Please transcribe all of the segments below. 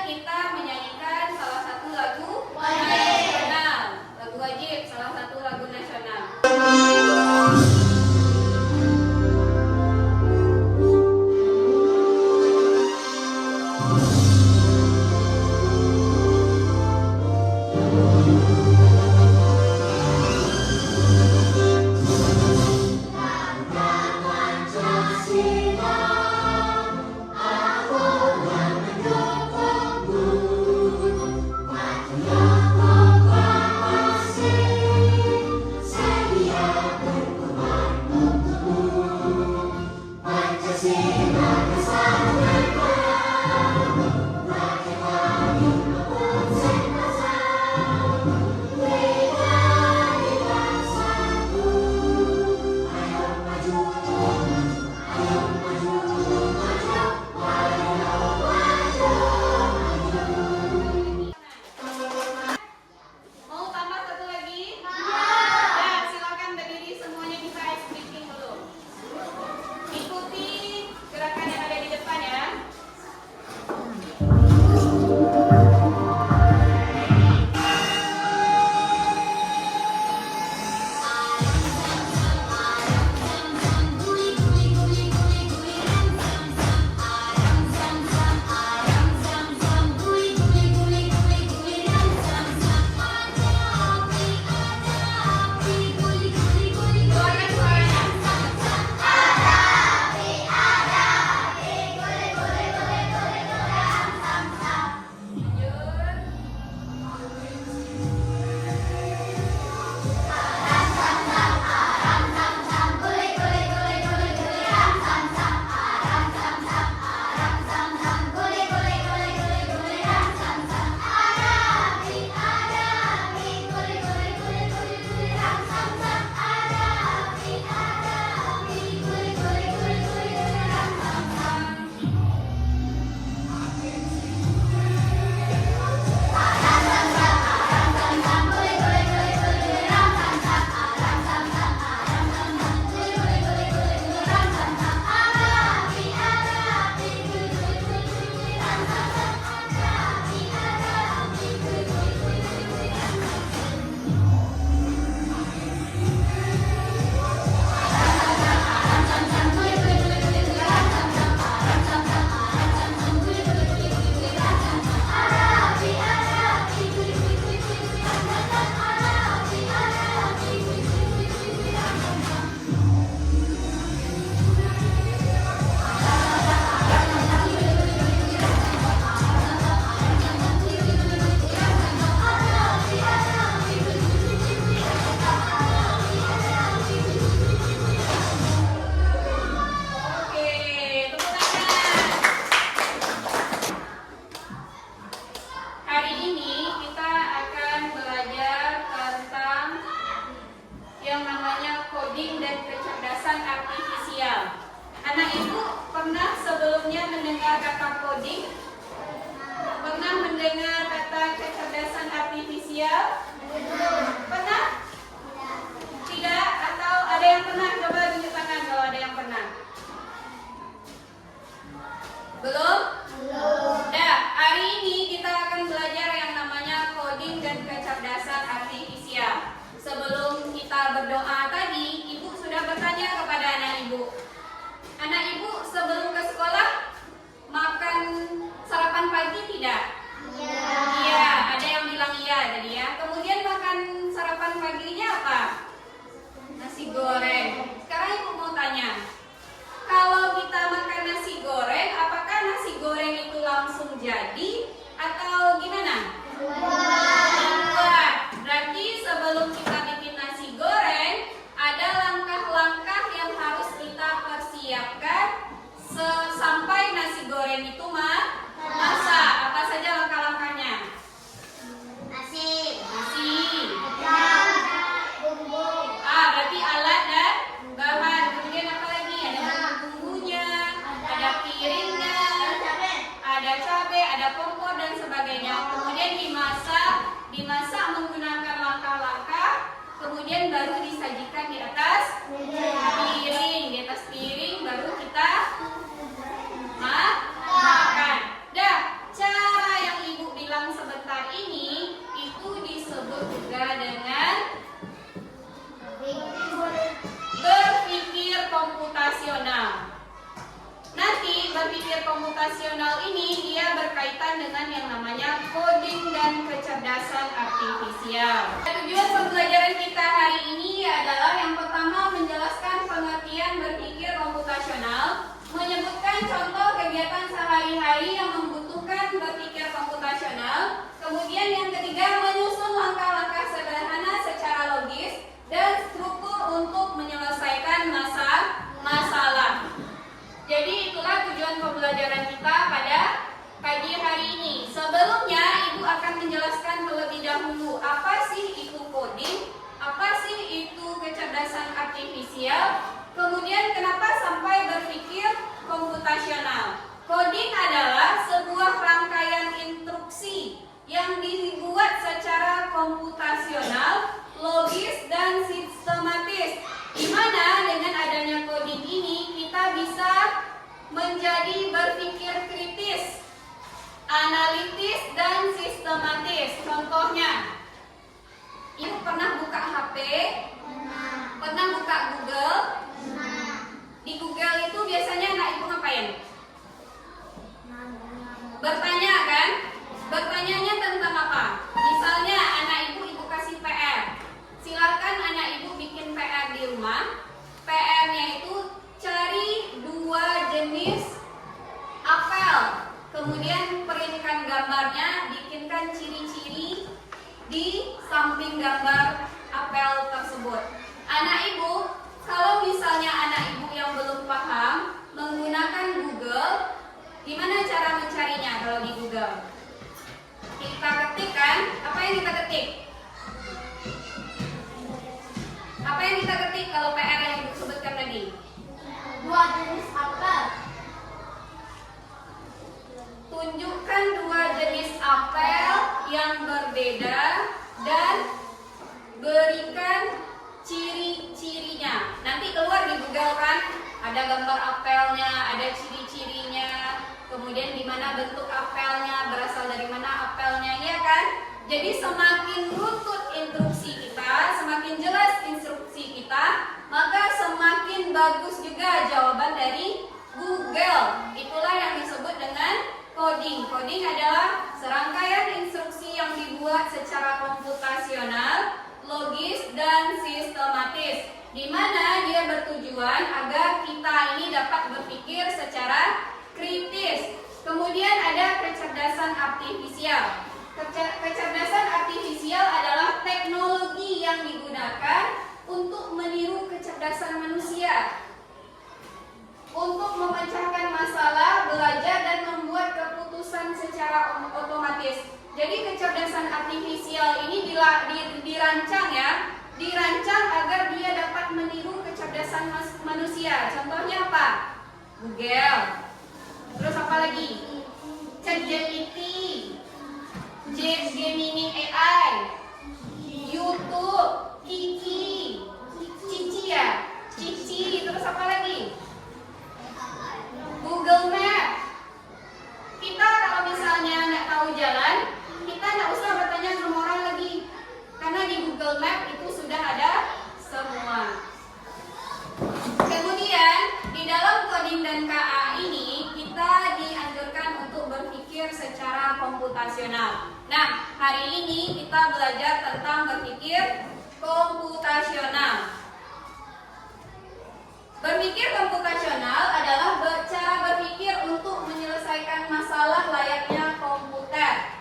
kita menyanyikan salah satu lagu nasional. Lagu wajib, salah satu lagu nasional. Anak ibu pernah sebelumnya mendengar kata coding? Pernah mendengar kata kecerdasan artifisial? Pernah? Tidak? Atau ada yang pernah? Coba tunjuk tangan kalau ada yang pernah. Belum? Belum. Nah, hari ini kita akan belajar yang namanya coding dan kecerdasan artifisial. Sebelum kita berdoa tadi, ibu sudah bertanya kepada anak ibu. Anak ibu sebelum ke sekolah makan sarapan pagi tidak? Iya. Iya, ada yang bilang iya tadi ya. Kemudian makan sarapan paginya apa? Nasi goreng. Sekarang ibu mau tanya, kalau kita makan nasi goreng, apakah nasi goreng itu langsung jadi atau gimana? Buat. Berarti sebelum kita bikin nasi goreng, ada langkah-langkah yang harus kita persiapkan sampai nasi goreng itu masak. Apa saja langkah-langkahnya? Nasi. Berarti alat dan bahan. Kemudian apa lagi? Ada bumbu-bumbunya, ada piringnya, ada cabai, ada kompor dan sebagainya. Kemudian dimasak menggunakan langkah-langkah. Kemudian baru disajikan di atas piring. Di atas piring baru kita makan. Dah, cara yang dengan kecerdasan artifisial. Tujuan pembelajaran kita hari ini adalah yang pertama menjelaskan pengertian berpikir komputasional, menyebutkan contoh kegiatan sehari-hari yang membutuhkan berpikir komputasional. Kemudian yang ketiga menyusun langkah-langkah sederhana secara logis dan struktur untuk menyelesaikan masalah. Jadi itulah tujuan pembelajaran kita pada pagi hari ini. Sebelumnya Ibu akan menjelaskan terlebih dahulu apa sih itu coding, apa sih itu kecerdasan artifisial, kemudian kenapa sampai berpikir komputasional. Coding adalah sebuah rangkaian instruksi yang dibuat secara komputasional, logis dan sistematis, di mana dengan adanya coding ini kita bisa menjadi berpikir kritis, analitis dan sistematis. Contohnya, Ibu pernah buka HP? Pernah buka Google? Di Google itu biasanya anak Ibu ngapain? Bertanya kan? Bertanyanya tentang apa? Misalnya anak Ibu kasih PR. Silakan anak Ibu bikin PR di rumah. PR-nya itu cari 2 jenis apel. Kemudian printkan gambarnya, bikinkan ciri-ciri di samping gambar apel tersebut. Anak Ibu, kalau misalnya anak Ibu yang belum paham menggunakan Google, gimana cara mencarinya kalau di Google? Kita ketikkan, apa yang kita ketik? Apa yang kita ketik kalau PR yang Ibu sebutkan tadi? 2 jenis apel. Tunjukkan 2 jenis apel yang berbeda dan berikan ciri-cirinya. Nanti keluar di Google kan, ada gambar apelnya, ada ciri-cirinya, kemudian di mana bentuk apelnya, berasal dari mana apelnya, ya kan? Jadi semakin runtut instruksi kita, semakin jelas instruksi kita, maka semakin bagus juga jawaban dari Google. Itulah yang disebut dengan coding. Coding adalah serangkaian instruksi yang dibuat secara komputasional, logis dan sistematis, di mana dia bertujuan agar kita ini dapat berpikir secara kritis. Kemudian ada kecerdasan artifisial. Kecerdasan artifisial adalah teknologi yang digunakan untuk meniru kecerdasan manusia, untuk memecahkan masalah, belajar dan membuat keputusan secara otomatis. Jadi kecerdasan artifisial ini dirancang agar dia dapat meniru kecerdasan manusia. Contohnya apa? Google. Terus apa lagi? ChatGPT, Gemini AI, YouTube, Kiki, Cici ya, Cici. Terus apa lagi? Google Map. Kita kalau misalnya nggak tahu jalan, kita nggak usah bertanya ke rumah orang lagi, karena di Google Map itu sudah ada semua. Kemudian di dalam coding dan KA ini kita dianjurkan untuk berpikir secara komputasional. Nah, hari ini kita belajar tentang berpikir komputasional. Berpikir komputasional adalah cara berpikir untuk menyelesaikan masalah layaknya komputer.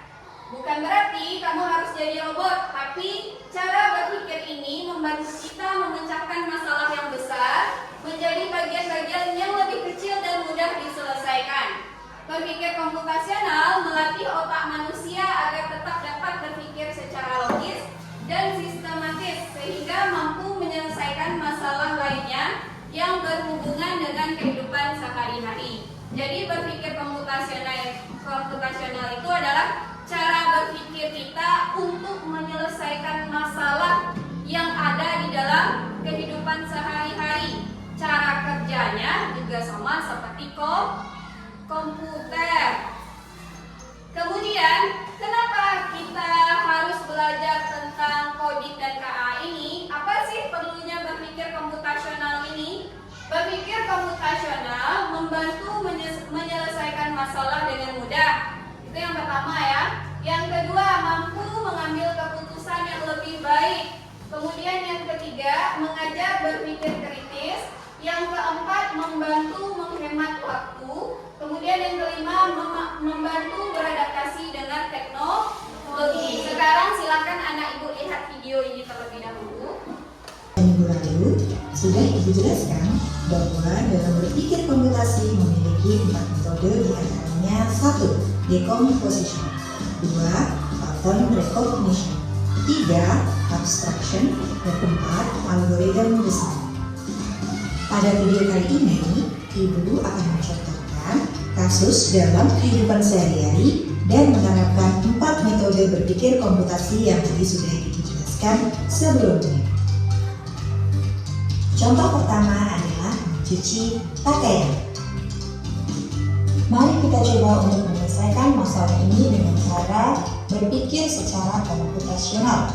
Bukan berarti kamu harus jadi robot, tapi cara berpikir ini membantu kita memecahkan masalah yang besar menjadi bagian-bagian yang lebih kecil dan mudah diselesaikan. Berpikir komputasional melatih otak manusia agar tetap dapat berpikir secara logis dan sistematis sehingga mampu menyelesaikan masalah lainnya yang berhubungan dengan kehidupan sehari-hari. Jadi berpikir komputasional itu adalah cara berpikir kita untuk menyelesaikan masalah yang ada di dalam kehidupan sehari-hari. Cara kerjanya juga sama seperti komputer. Kemudian, kenapa kita harus belajar tentang coding dan KA ini? Apa sih perlunya berpikir komputasional ini? Berpikir komputasional membantu menyelesaikan masalah dengan mudah. Itu yang pertama Yang keempat, membantu menghemat waktu. Kemudian yang kelima, membantu beradaptasi dengan teknologi. Sekarang silakan anak ibu lihat video ini terlebih dahulu. Minggu lalu sudah Ibu jelaskan bahwa dalam berpikir komputasi memiliki 4 metode, diantaranya 1. Decomposition, 2. Pattern recognition, 3. Abstraction, dan 4. Algorithm design. Pada video kali ini, Ibu akan mencontohkan kasus dalam kehidupan sehari-hari dan menerapkan 4 metode berpikir komputasi yang tadi sudah Ibu jelaskan sebelumnya. Contoh pertama adalah mencuci pakaian. Mari kita coba untuk menyelesaikan masalah ini dengan cara berpikir secara komputasional.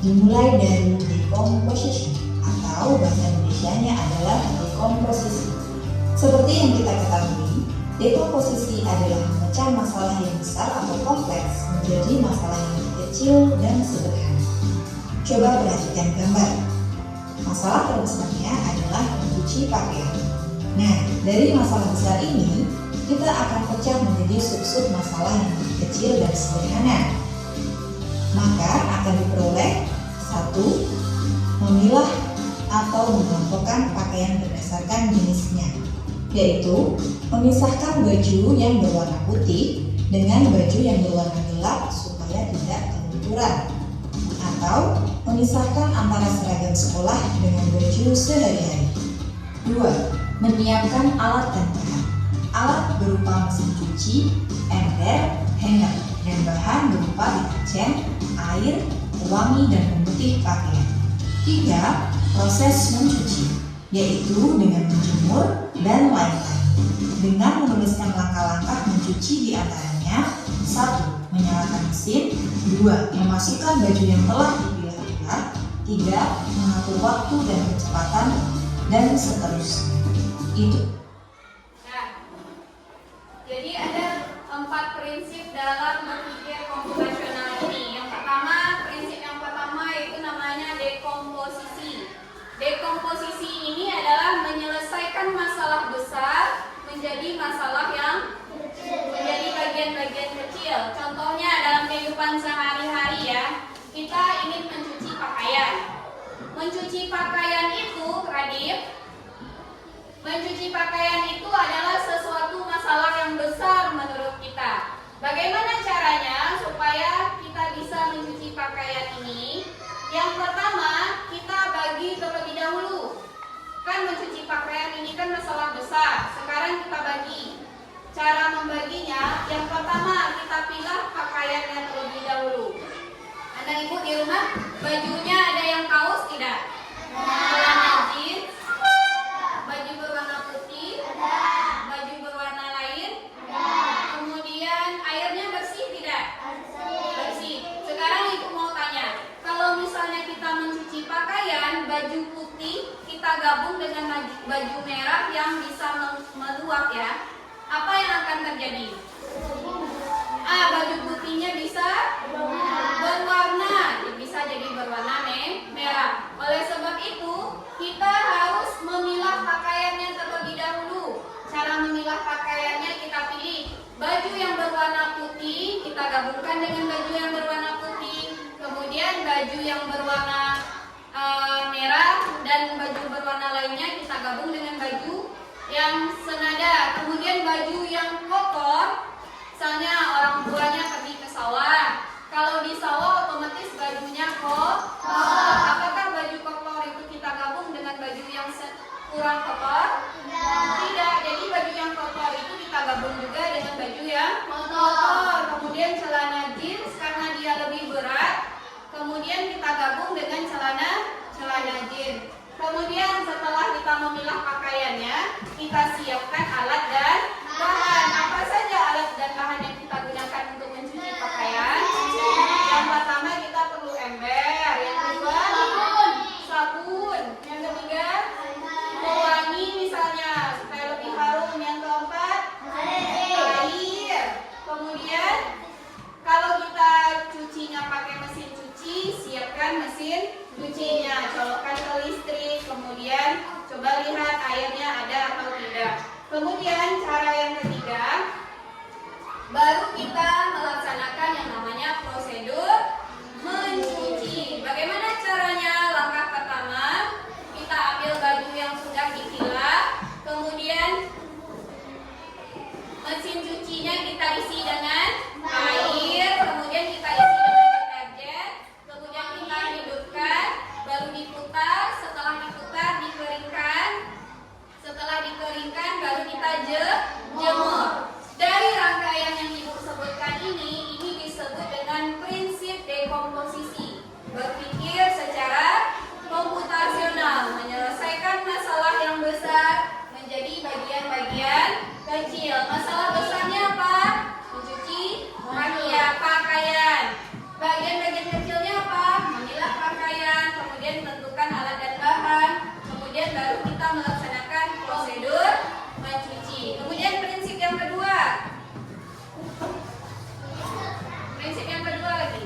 Dimulai dari decomposition atau bahasa Indonesianya adalah dekomposisi. Seperti yang kita ketahui, dekomposisi adalah memecah masalah yang besar atau kompleks menjadi masalah yang kecil dan sederhana. Coba perhatikan gambar. Masalah terbesarnya adalah mencuci pakaian. Nah, dari masalah besar ini, kita akan pecah menjadi sub-sub masalah yang lebih kecil dan sederhana. Maka akan diperoleh 1. Memilah atau mengelompokkan pakaian berdasarkan jenisnya, yaitu memisahkan baju yang berwarna putih dengan baju yang berwarna gelap supaya tidak kelunturan, atau memisahkan antara seragam sekolah dengan baju sehari-hari. 2. Menyiapkan alat dan bahan. Alat berupa mesin cuci, ember, hanger, dan bahan berupa deterjen, air, pewangi, dan pemutih pakaian. 3. Proses mencuci, yaitu dengan menjemur dan lain-lain. Dengan menuliskan langkah-langkah mencuci diantaranya: 1. Menyalakan mesin, 2. Memasukkan baju yang telah dipilah-pilah, 3. Mengatur waktu dan kecepatan, dan seterusnya. Itu. Nah, jadi ada 4 prinsip dalam berpikir komputasional ini. Prinsip yang pertama itu namanya dekomposisi. Dekomposisi ini adalah menyelesaikan masalah besar menjadi masalah yang menjadi bagian-bagian kecil. Contohnya dalam kehidupan sehari-hari ya, kita ingin mencuci pakaian. Mencuci pakaian itu, Radif, mencuci pakaian itu adalah sesuatu masalah yang besar menurut kita. Bagaimana caranya supaya kita bisa mencuci pakaian ini? Yang pertama, kita bagi terlebih dahulu. Kan mencuci pakaian ini kan masalah besar. Sekarang kita bagi. Cara membaginya, yang pertama kita pilih pakaiannya terlebih dahulu. Anak ibu di rumah, bajunya ada yang kaos tidak? Celana jeans, baju berwarna putih, baju berwarna lain, kemudian airnya bersih tidak? Bersih. Sekarang ibu mau tanya, kalau misalnya kita mencuci pakaian, baju putih kita gabung dengan baju merah yang bisa meluap ya, apa yang akan terjadi? Baju putihnya bisa berwarna, bisa jadi berwarna merah. Oleh sebab itu, kita harus memilah pakaiannya terlebih dahulu. Cara memilah pakaiannya kita pilih baju yang berwarna putih, kita gabungkan dengan baju yang berwarna putih. Kemudian baju yang berwarna merah dan baju berwarna lainnya kita gabung dengan baju yang senada. Kemudian baju yang kotor, misalnya orang tuanya pergi ke sawah. Kalau di sawah otomatis bajunya kotor. Apakah baju kotor itu kita gabung dengan baju yang kurang kotor? Tidak. Jadi baju yang kotor itu kita gabung juga dengan baju yang kotor. Kemudian celana jeans karena dia lebih berat, kemudian kita gabung dengan celana jeans. Kemudian setelah kita memilah pakaiannya, kita siapkan alat dan bahan. Apa saja alat dan bahan yang kita gunakan untuk mencuci pakaian? Yang pertama kita perlu ember, yang kedua sabun, yang ketiga pewangi misalnya supaya lebih harum, yang keempat air. Kemudian kalau kita cucinya pakai mesin cuci, siapkan mesin cucinya, colokkan ke listrik, kemudian Coba lihat airnya ada atau tidak. Kemudian cara yang ketiga, baru kita melaksanakan yang namanya prosedur mencuci. Bagaimana caranya? Langkah pertama, kita ambil baju yang sudah dikilap, kemudian mesin cucinya kita isi dengan air, kemudian kita isi dengan deterjen, kemudian kita hidupkan, baru diputar. Setelah diputar, dikeringkan. Setelah dikeringkan, baru kita jemur. Dari rangkaian yang Ibu sebutkan ini disebut dengan prinsip dekomposisi. Berpikir secara komputasional, menyelesaikan masalah yang besar menjadi bagian-bagian kecil. Masalah besarnya apa? Mencuci pakaian. Bagian-bagian kecilnya apa? Memilah pakaian, kemudian menentukan alat dan bahan, kemudian baru kita melaksanakan prosedur mencuci. Kemudian prinsip yang kedua. Prinsip yang kedua lagi.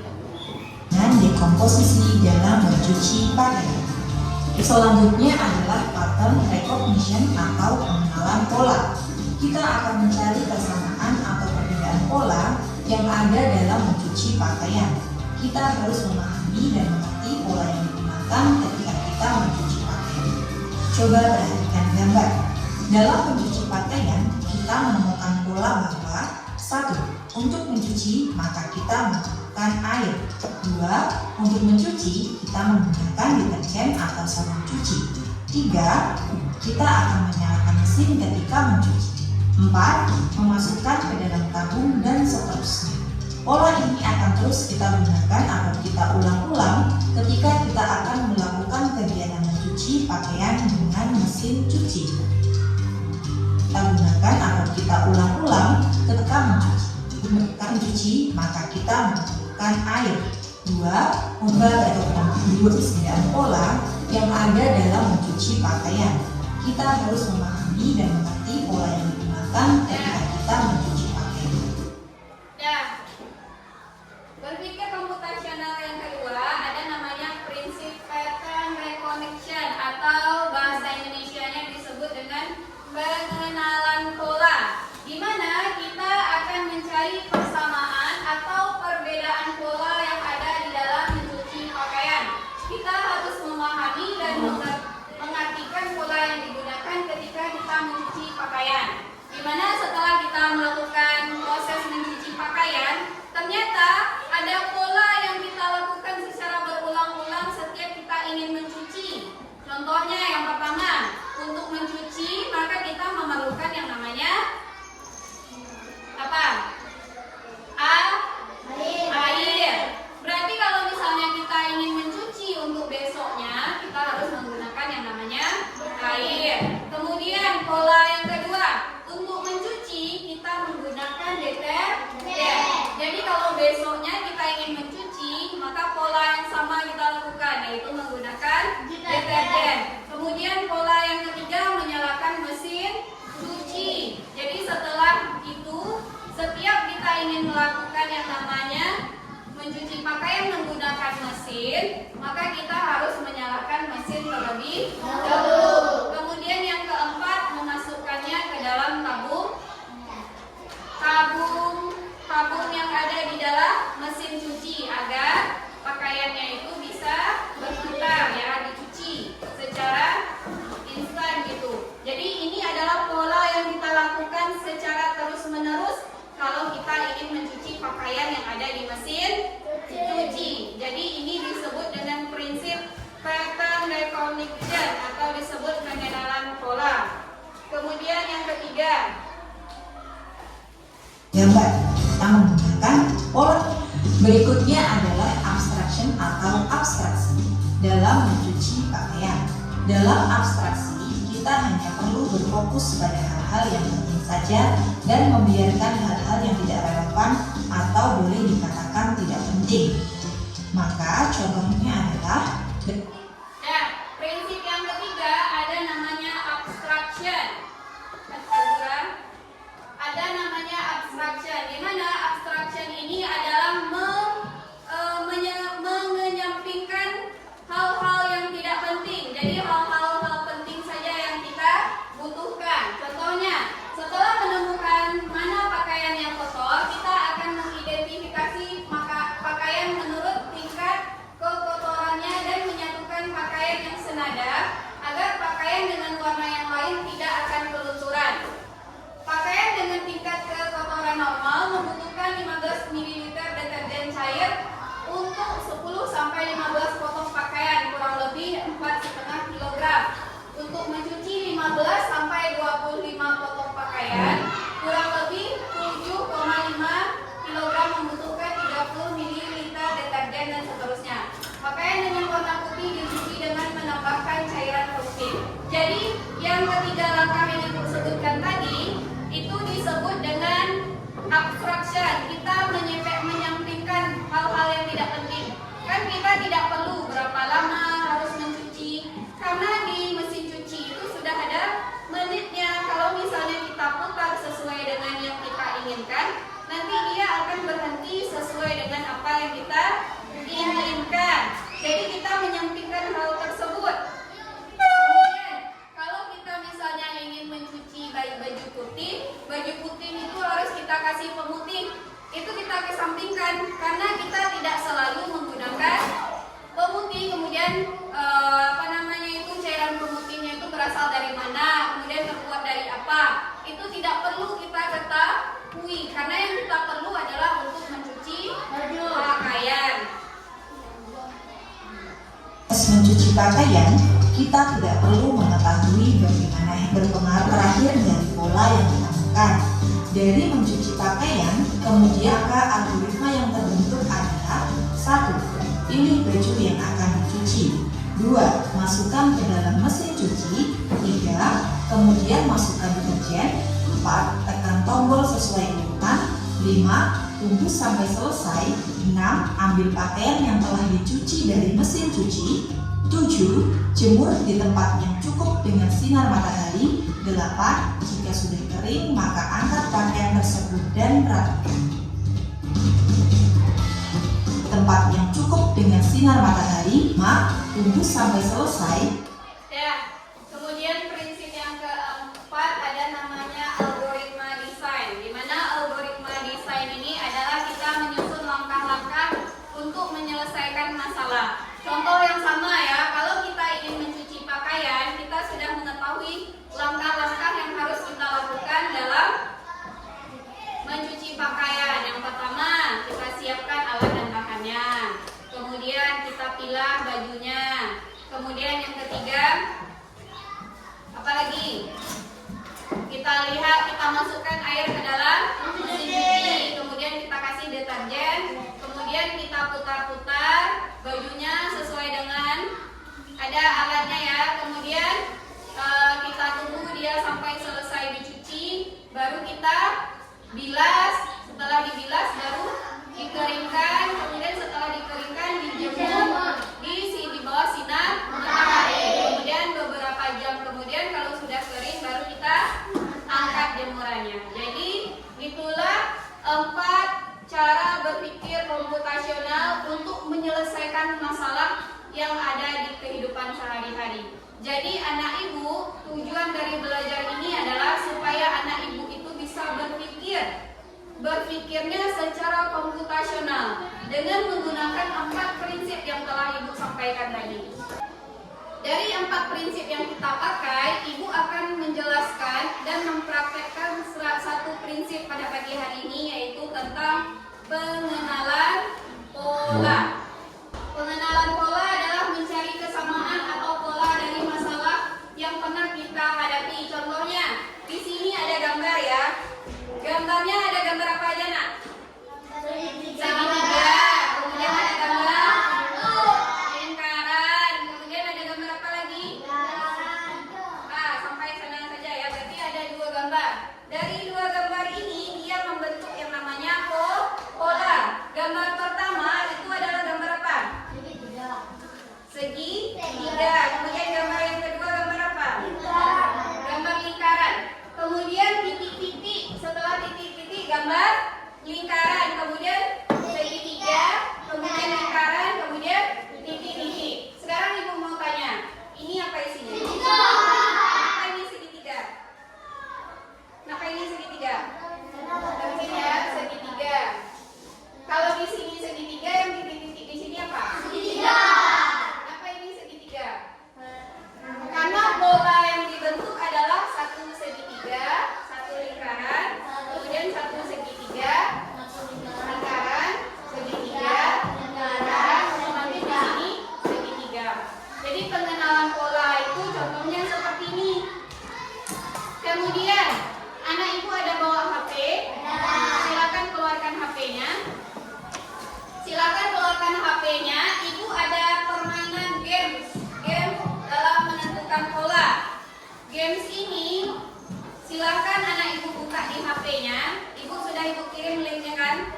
Dan dekomposisi dalam mencuci pakaian. Selanjutnya adalah pattern recognition atau pengenalan pola. Kita akan mencari kesamaan atau perbedaan pola yang ada dalam mencuci pakaian. Kita harus memahami dan mengerti pola yang digunakan ketika kita mencuci pakaian. Coba perhatikan gambar. Dalam mencuci pakaian, kita menemukan pola bahwa 1. Untuk mencuci, maka kita menggunakan air. 2. Untuk mencuci, kita menggunakan deterjen atau sabun cuci. 3. Kita akan menyalakan mesin ketika mencuci. 4. Memasukkan ke dalam tabung dan seterusnya. Pola ini akan terus kita gunakan atau kita ulang-ulang ketika kita akan melakukan kegiatan mencuci pakaian dengan mesin cuci. Kita gunakan atau kita ulang-ulang ketika mencuci, maka kita menggunakan air. 2. Membuat atau perbedaan pola yang ada dalam mencuci pakaian. Kita harus memahami dan mengerti pola yang digunakan ketika kita mencuci pakaian. Berpikir komputasional yang kedua ada namanya prinsip pattern recognition atau bahasa Indonesianya disebut dengan pengenalan pola, di mana kita akan mencari persamaan atau perbedaan pola yang ada di dalam mencuci pakaian. Kita harus memahami dan mengartikan pola yang digunakan ketika kita mencuci pakaian. Di mana setelah kita melakukan proses mencuci pakaian, ternyata ada pola yang kita lakukan secara berulang-ulang setiap kita ingin mencuci. Contohnya yang pertama, untuk mencuci maka kita memerlukan yang namanya apa? Air. Berarti kalau misalnya kita ingin mencuci untuk besoknya, kita harus menggunakan yang namanya air. Kemudian pola yang kedua, untuk mencuci kita menggunakan deterjen. Jadi kalau besoknya kita ingin mencuci, maka pola yang sama kita lakukan, yaitu menggunakan deterjen. Kemudian pola yang ketiga, menyalakan mesin cuci. Jadi setelah itu, setiap kita ingin melakukan yang namanya mencuci pakaian menggunakan mesin, maka kita harus menyalakan mesin terlebih dahulu. Kemudian yang keempat, memasukkannya ke dalam tabung yang ada di dalam mesin cuci agar pakaiannya itu bisa berputar, ya, dicuci secara instan gitu. Jadi ini adalah pola yang kita lakukan secara terus-menerus kalau kita ingin mencuci pakaian yang ada di mesin cuci. Jadi ini disebut dengan prinsip pattern recognition atau disebut pengenalan pola. Kemudian yang ketiga, gambar. Kita menggunakan pola. Berikutnya adalah abstraction atau abstraksi dalam mencuci pakaian. Dalam abstraksi, kita hanya perlu berfokus pada hal-hal yang penting saja dan membiarkan hal-hal yang tidak relevan atau boleh dikatakan tidak penting. Maka contohnya adalah prinsip yang ketiga ada namanya abstraction. Ada namanya abstraction, di mana abstraction ini adalah mengenyampingkan hal-hal yang tidak penting. Jadi hal-hal penting saja agar pakaian dengan warna yang lain tidak akan kelunturan. Pakaian dengan tingkat kekotoran normal membutuhkan 15 ml deterjen cair untuk 10-15 potong pakaian, kurang lebih 4,5 kg. Untuk mencuci 15-25 potong pakaian, kurang lebih 7,5 kg membutuhkan 30 ml deterjen dan seterusnya. Pakaian dengan warna putih dicuci dengan menambahkan cairan putih. Jadi yang ketiga langkah yang Ibu sebutkan tadi itu disebut dengan abstraction. Kita menyampingkan hal-hal yang tidak penting. Kan kita tidak perlu berapa lama harus mencuci, karena di mesin cuci itu sudah ada menitnya. Kalau misalnya kita putar sesuai dengan yang kita inginkan, nanti dia akan berhenti sesuai dengan apa yang kita inginkan. Jadi kita menyampingkan hal tersebut. Kemudian kalau kita misalnya ingin mencuci baju putih itu harus kita kasih pemutih. Itu kita kesampingkan karena kita tidak selalu menggunakan pemutih. Kemudian cairan pemutihnya itu berasal dari mana, kemudian terbuat dari apa, itu tidak perlu kita ketahui, karena yang kita perlu adalah untuk mencuci pakaian. Mencuci pakaian, kita tidak perlu mengetahui bagaimana yang berpengaruh terakhir dari pola yang dilakukan. Dari mencuci pakaian, kemudian algoritma yang terbentuk adalah 1. Pilih baju yang akan dicuci. 2. Masukkan ke dalam mesin cuci. 3. Kemudian masukkan deterjen. 4. Tekan tombol sesuai urutan. 5. Tunggu sampai selesai. 6. Ambil pakaian yang telah dicuci dari mesin cuci. 7. Jemur di tempat yang cukup dengan sinar matahari. 8. Jika sudah kering, maka angkat pakaian tersebut dan rapikan. Tempat yang cukup dengan sinar matahari, tunggu sampai selesai. Ya, kemudian prinsip yang keempat ada namanya algoritma desain. Di mana algoritma desain ini adalah kita menyusun langkah-langkah untuk menyelesaikan masalah. Contoh yang sama ya, kalau kita ingin mencuci pakaian, kita sudah mengetahui langkah-langkah yang harus kita lakukan dalam mencuci pakaian. Yang pertama, kita siapkan alat dan bahannya. Kemudian kita pilah bajunya. Kemudian yang ketiga, apa lagi? Kita lihat, kita masukkan air ke dalam mesin cuci. Kemudian kita kasih deterjen. Kemudian kita putar-putar bajunya sesuai dengan ada alatnya ya. Kemudian kita tunggu dia sampai selesai dicuci. Baru kita bilas. Setelah dibilas baru dikeringkan. Kemudian setelah dikeringkan dijemur di bawah sinar matahari. Kemudian beberapa jam kemudian kalau sudah kering baru kita angkat jemurannya. Jadi itulah 4 cara berpikir komputasional untuk menyelesaikan masalah yang ada di kehidupan sehari-hari. Jadi anak ibu, tujuan dari belajar ini adalah supaya anak ibu itu bisa berpikirnya secara komputasional dengan menggunakan 4 prinsip yang telah ibu sampaikan tadi. Dari 4 prinsip yang kita pakai, ibu akan menjelaskan dan mempraktekkan satu prinsip pada pagi hari ini, yaitu tentang pengenalan pola. Pengenalan pola adalah mencari kesamaan atau pola dari masalah yang pernah kita hadapi. Contohnya, di sini ada gambar ya. Gambarnya ada gambar apa aja, Nak? Segitiga. Kemudian ada gambar lingkaran. Kemudian ada gambar apa lagi? Sampai sana saja ya. Berarti ada 2 gambar. Dari 2 gambar ini dia membentuk yang namanya pola. games ini silakan anak ibu buka di HP-nya. Ibu sudah ibu kirim linknya kan?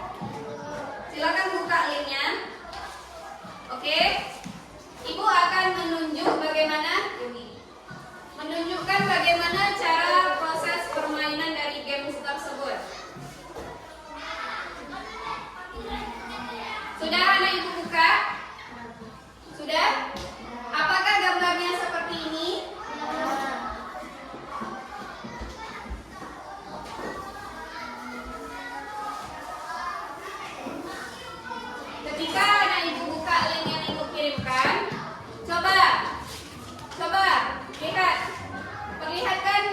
Silakan buka linknya. Oke. Ibu akan menunjukkan bagaimana cara proses permainan dari games tersebut. Sudah anak ibu buka? Sudah? Apakah gambarnya seperti ini? Ketika anak ibu buka link yang ibu kirimkan, coba lihat, perlihatkan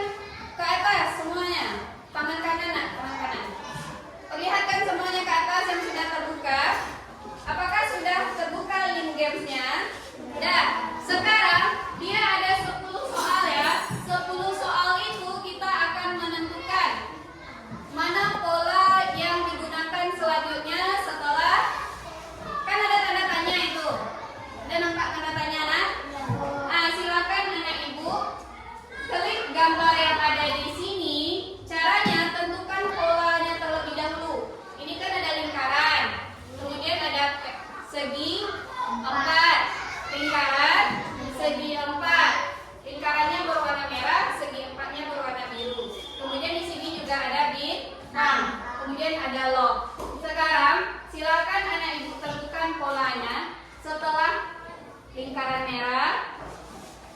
ke atas semuanya, tangan kanan. Perlihatkan semuanya ke atas yang sudah terbuka. Apakah sudah terbuka link gamesnya? Sudah. Sekarang dia ada 10 soal ya. 10 soal itu kita akan menentukan mana pola yang digunakan selanjutnya setelah, kan ada tanda tanya itu. Ada nampak tanda tanya nak? Silakan anak ibu klik gambar yang ada di sini. Caranya tentukan polanya terlebih dahulu. Ini kan ada lingkaran, kemudian ada segi 4, lingkaran segi 4. Lingkarannya berwarna merah, segi 4-nya berwarna biru. Kemudian di sini juga ada bintang. Kemudian ada log. Sekarang silakan anak ibu tentukan polanya. Setelah lingkaran merah,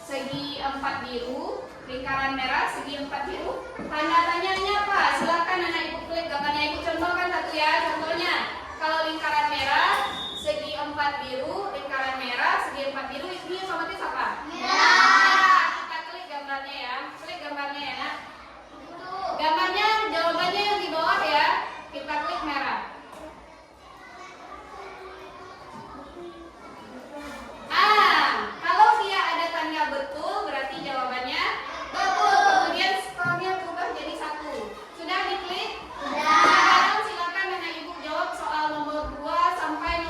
segi 4 biru, lingkaran merah, segi 4 biru. Tanda tanyanya apa? Silakan anak ibu klik gambarnya. Ibu contohkan satu ya. Contohnya, kalau lingkaran merah, segi 4 biru, lingkaran merah, segi 4 biru, ini otomatis apa? Merah. Kita klik gambarnya ya. Klik gambarnya ya nak. Gambarnya, jawabannya yang di bawah ya. Kita klik merah. Kalau dia ada tanda betul, berarti jawabannya betul. Kemudian skornya berubah jadi 1. Sudah diklik? Sekarang silakan anak ibu jawab soal nomor 2 sampai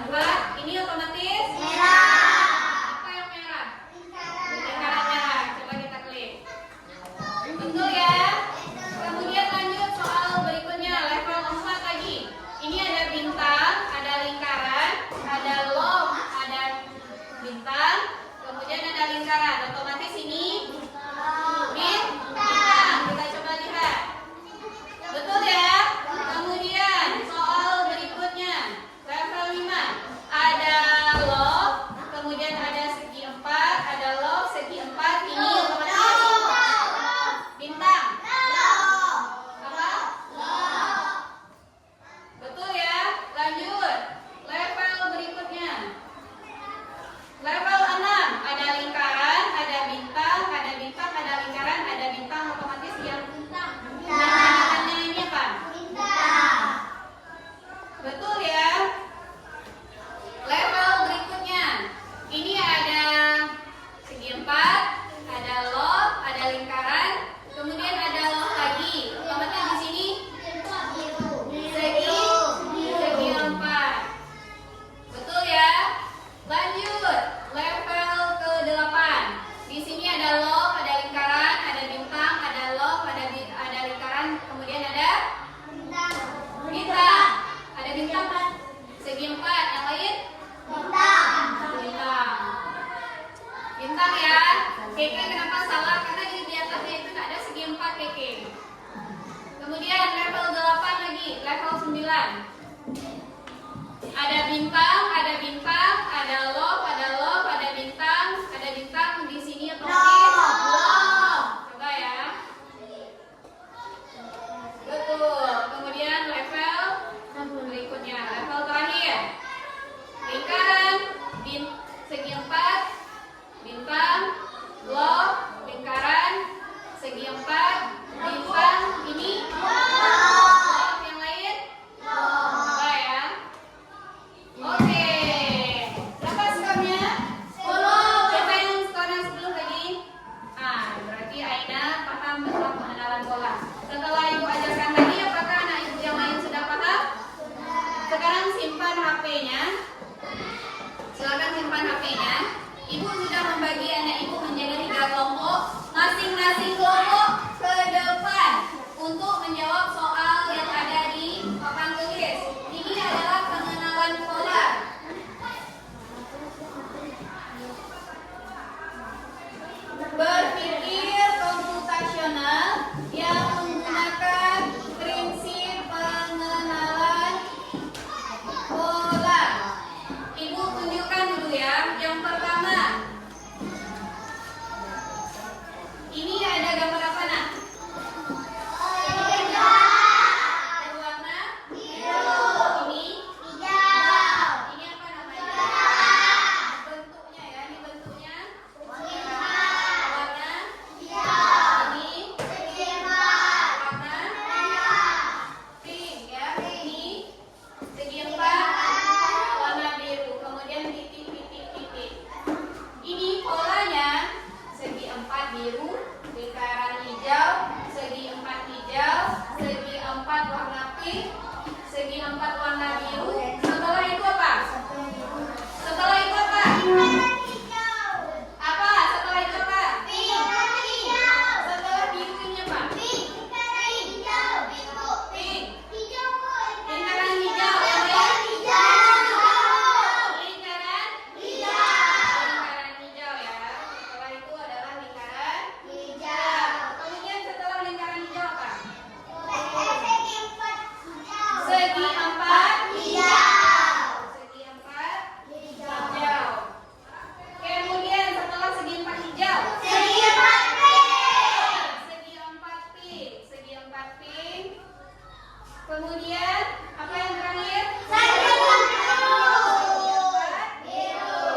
4. Ini otomatis Merah. apa yang merah? Lingkaran. Lingkaran merah. Coba kita klik. Betul ya? Kemudian lanjut soal berikutnya, level 4 lagi. Ini ada bintang, ada lingkaran, ada loop, ada bintang, kemudian ada lingkaran. Otomatis ini bintang. Kita coba lihat. Betul ya? Kemudian soal berikutnya, level 5. Ada loop, kemudian ada segi 4, ada loop, segi 4. Ini otomatis bintang. Apa? Betul ya? Lanjut. Level berikutnya. Level 6. Ada lingkaran, ada bintang, ada bintang, ada lingkaran, ada bintang. Otomatis yang tanda-tandanya ini apa? Betul ya? Level berikutnya. Ini ada segi 4, ada loop, ada lingkaran, kemudian ada loop lagi. Otomatis di sini segi 4. Betul ya? Lanjut. Level ke-8. Di sini ada loop, ada lingkaran, ada bintang, ada loop, ada lingkaran, kemudian ada bintang. Ada bintang kan? Segi 4. Yang lain? Bintang. Bintang ya. Keke kenapa salah? Karena di atasnya itu nggak ada segi 4 Keke. Kemudian level 8 lagi, level 9. Ada bintang, ada loop, ada bintang, di sini otomatis. Coba ya. Betul. Kemudian level berikutnya, level terakhir. Lingkaran, segi 4, bintang, loop, lingkaran, segi 4, bintang, ini loop, yang lain? Coba ya. Oke. Berapa skornya? 10. Siapa yang skornya 10 tadi? Berarti Aina paham tentang pengenalan pola. Setelah Ibu ajarkan tadi, apakah anak Ibu yang lain sudah paham? Sekarang simpan HP-nya. Silakan simpan HP-nya. Ibu sudah membagi anak Ibu menjadi 3 kelompok. Masing-masing kelompok ke depan untuk menjawab soal yang ada di papan tulis. Ini adalah pengenalan pola. Berpikir komputasional yang menggunakan prinsip pengenalan pola. Ibu tunjukkan dulu ya. Yang pertama, ini ada gambar apa nak? Berwarna biru. Ini apa namanya? Bentuknya ya. Ini bentuknya warna. Ini warna pink ya. Ini segi 4 warna biru. Kemudian titik. Ini polanya segi 4 biru, lingkaran hijau, segi 4 hijau, segi 4 warna pink, segi 4 warna biru. Setelah itu apa? Setelah itu apa? Apa? Setelah itu apa? Setelah biru ini apa? Pink. Lingkaran hijau. Yang lain? Lingkaran hijau ya. Setelah itu adalah lingkaran hijau. Kemudian setelah lingkaran hijau apa? Segi 4 hijau. Kemudian setelah segi 4 hijau, segi 4 pink. Kemudian apa yang terakhir? Segi 4 biru.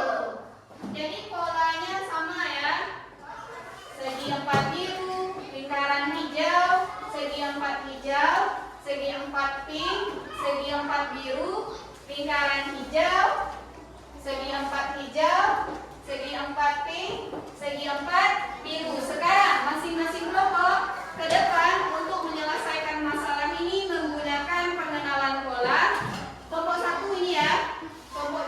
Jadi polanya sama ya. Segi 4 biru, lingkaran hijau, segi 4 hijau, segi 4 pink, segi 4 biru, lingkaran hijau, segi 4 hijau, segi 4 pink, segi 4 biru. Sekarang masing-masing kelompok ke depan untuk menyelesaikan masalah ini menggunakan pengenalan pola. Kelompok 1 ini ya. Kelompok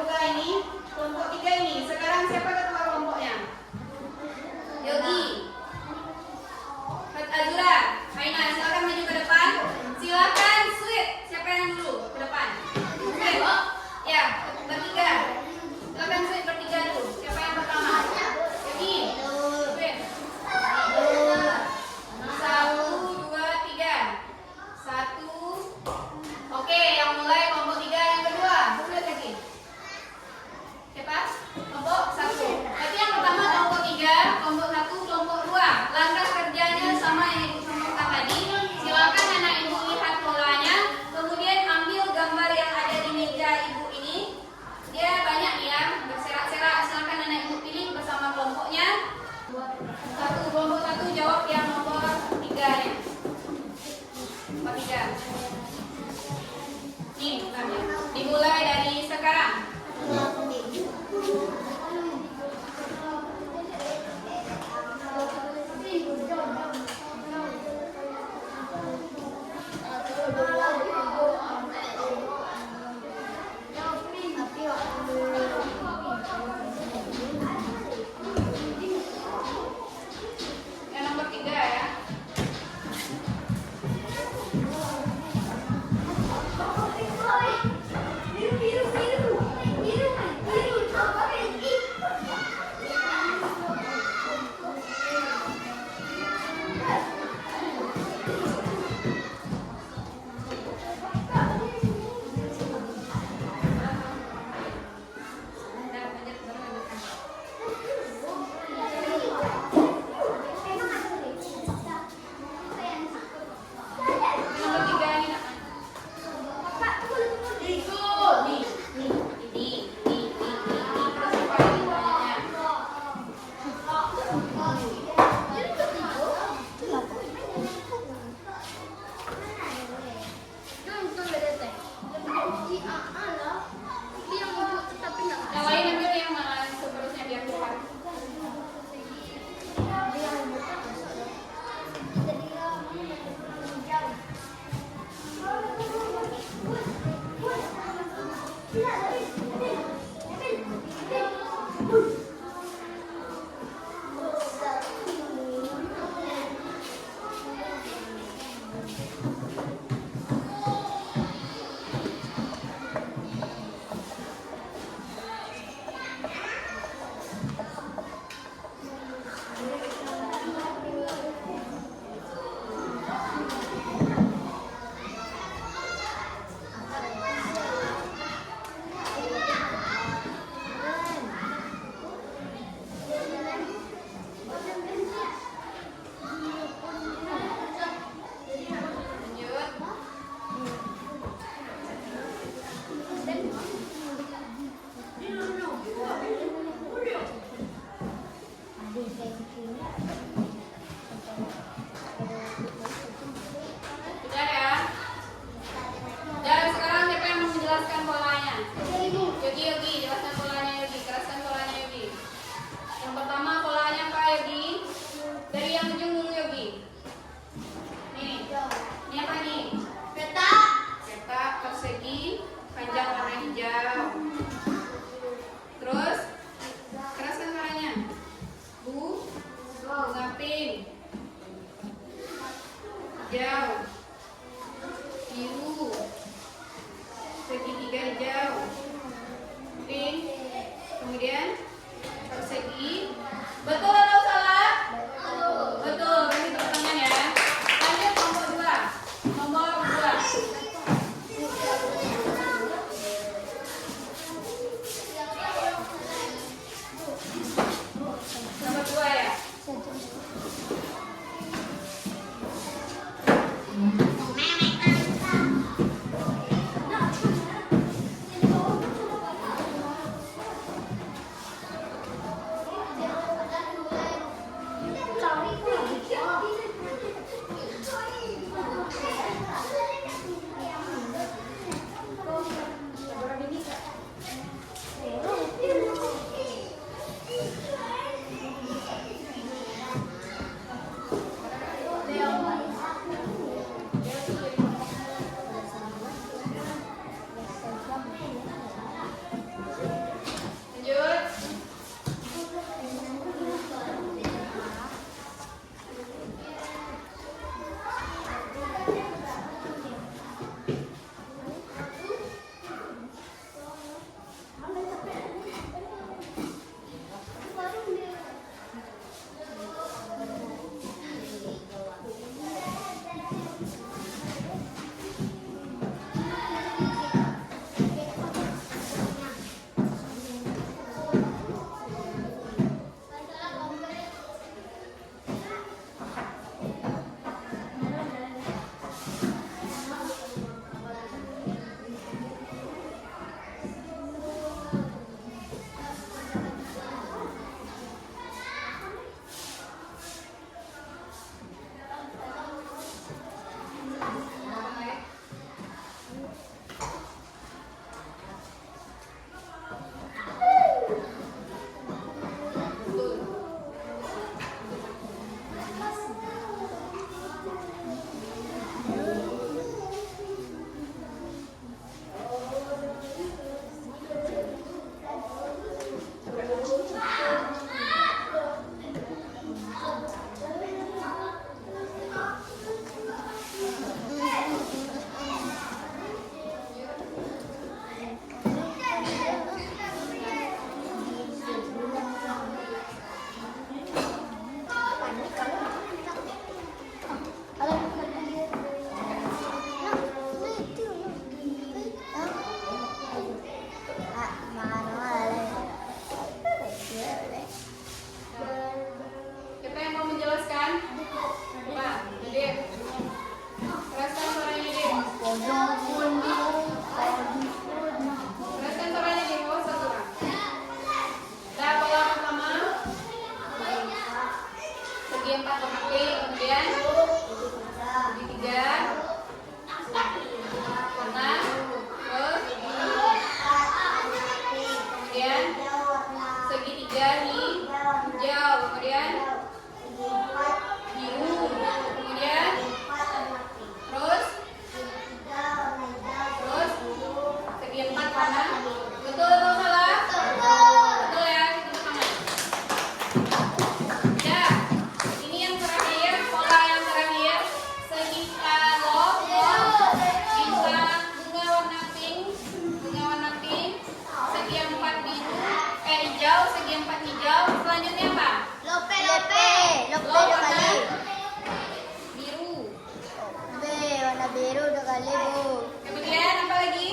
Kemudian apa lagi?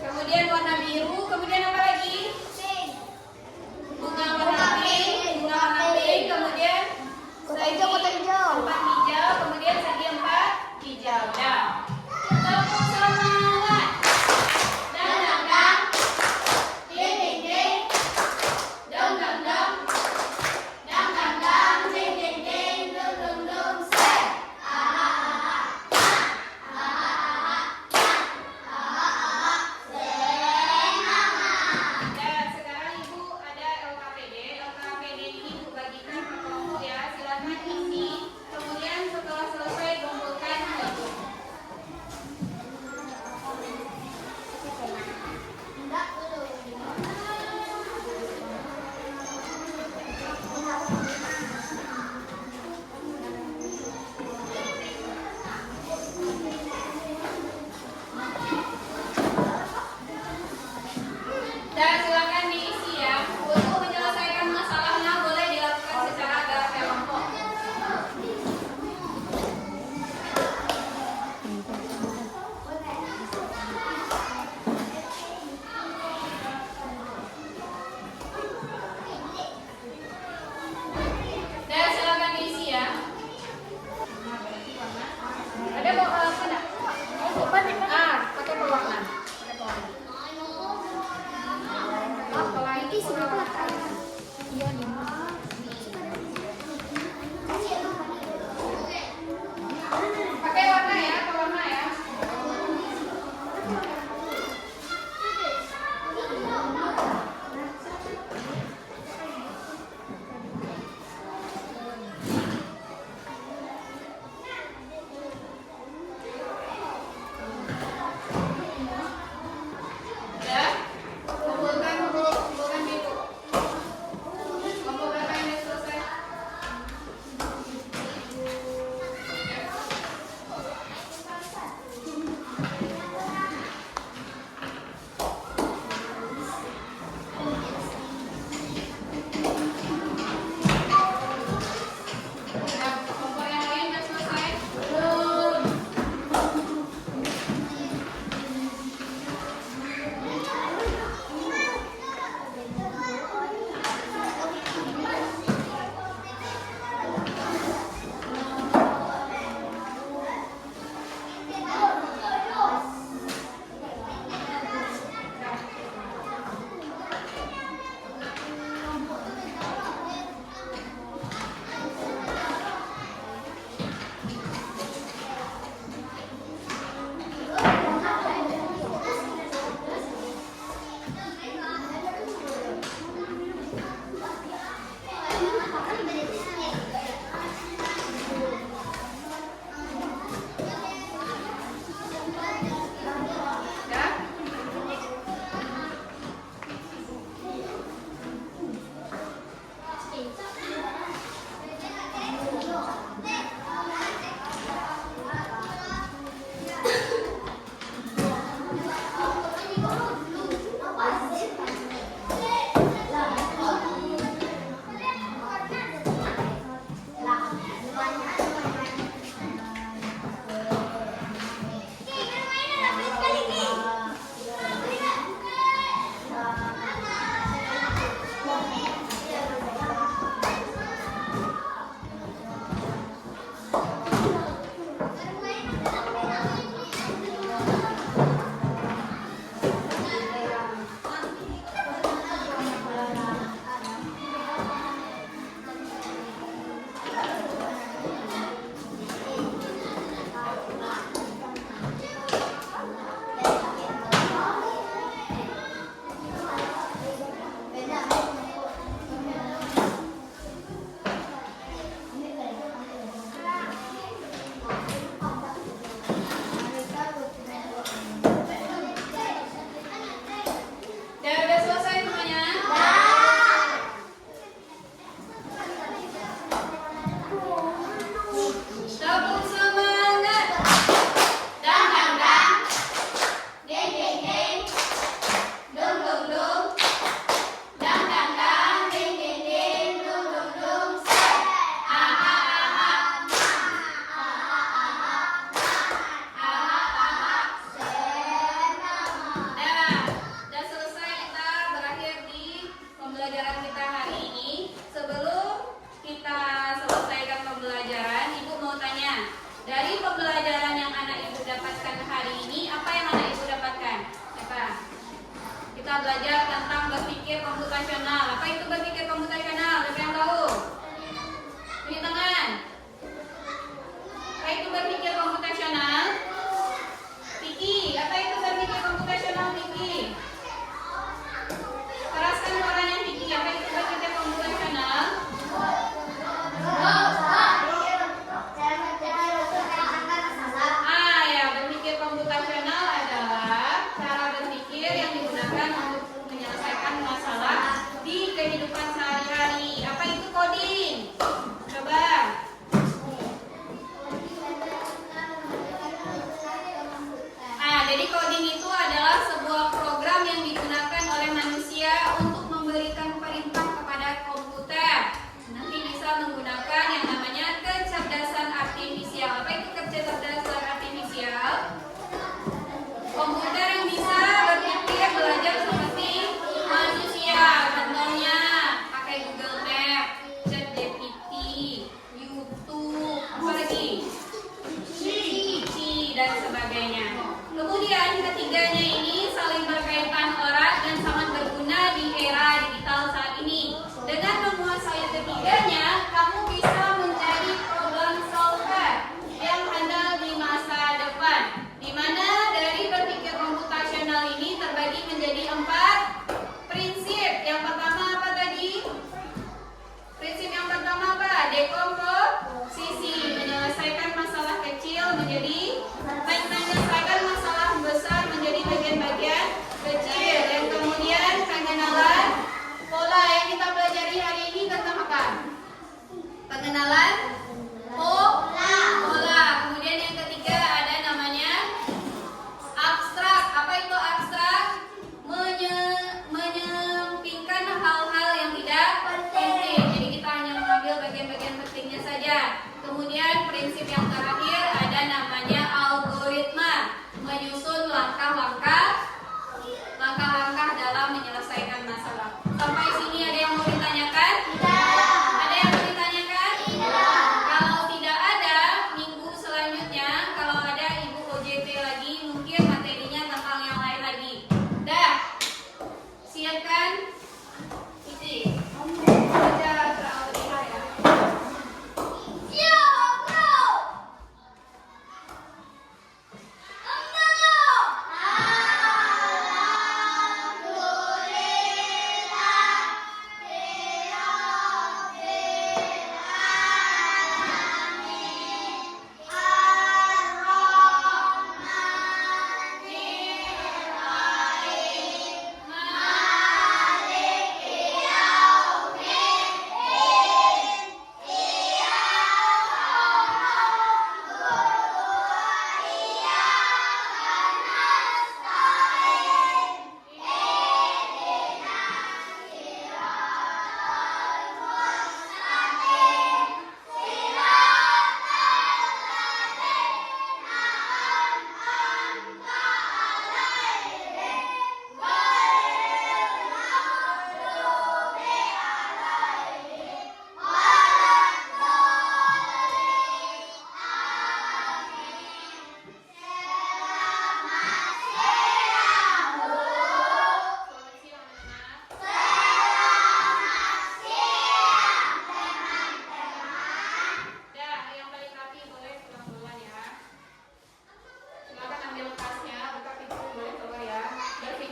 Kemudian warna biru. Kemudian apa lagi? Bunga warna pink. Bunga warna pink. Kemudian segi empat hijau. Kemudian segi empat hijau. Dah. Tepuk semangat. Dang dang dang. Ding ding ding. Dong dong dong. Dang dang dang. Ding ding ding. Dong dong dong. komputasional. Apa itu berpikir komputasional? Siapa yang tahu? Tunjuk tangan. Apa itu berpikir komputasional? Vicky, apa itu berpikir komputasional, Vicky? Keraskan suaranya, Vicky. Apa itu berpikir komputasional? Ya, berpikir komputasional adalah cara berpikir yang digunakan untuk menyelesaikan masalah di kehidupan sehari-hari. Apa itu coding? Coba. Jadi coding itu adalah sebuah program yang digunakan oleh manusia untuk memberikan perintah kepada komputer. Nanti bisa menggunakan yang namanya kecerdasan artifisial. Apa itu kecerdasan artifisial? Komputer yang bisa berpikir, belajar seperti manusia. Contohnya pakai Google Map, ChatGPT, YouTube, apa lagi? Cici dan sebagainya. Kemudian ketiganya ini saling berkaitan erat dan sangat berguna di era digital saat ini. Dengan menguasai ketiganya, kamu bisa menjadi problem solver yang handal di masa depan. Di mana dari berpikir komputasional ini terbagi menjadi 4 prinsip. Yang pertama apa tadi? Prinsip yang pertama apa? Dekomposisi, menyelesaikan masalah kecil menjadi menyelesaikan masalah besar menjadi bagian-bagian kecil. Dan kemudian pengenalan pola yang kita pelajari hari ini tentang apa? Pengenalan pola. Kemudian yang ketiga ada namanya abstrak. Apa itu abstrak? Menyempingkan hal-hal yang tidak penting. Jadi kita hanya mengambil bagian-bagian pentingnya saja. Kemudian prinsip yang terakhir ada namanya algoritma, menyusun langkah-langkah dalam menyelesaikan masalah. Sampai sini ada yang mau ditanyakan? Ada yang mau ditanyakan? Kalau tidak ada, minggu selanjutnya kalau ada Ibu OJT lagi, mungkin materinya tentang yang lain lagi. Dah, siapkan? Isi. Baca Al-Fatihah ya.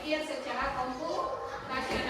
Secara komputasional.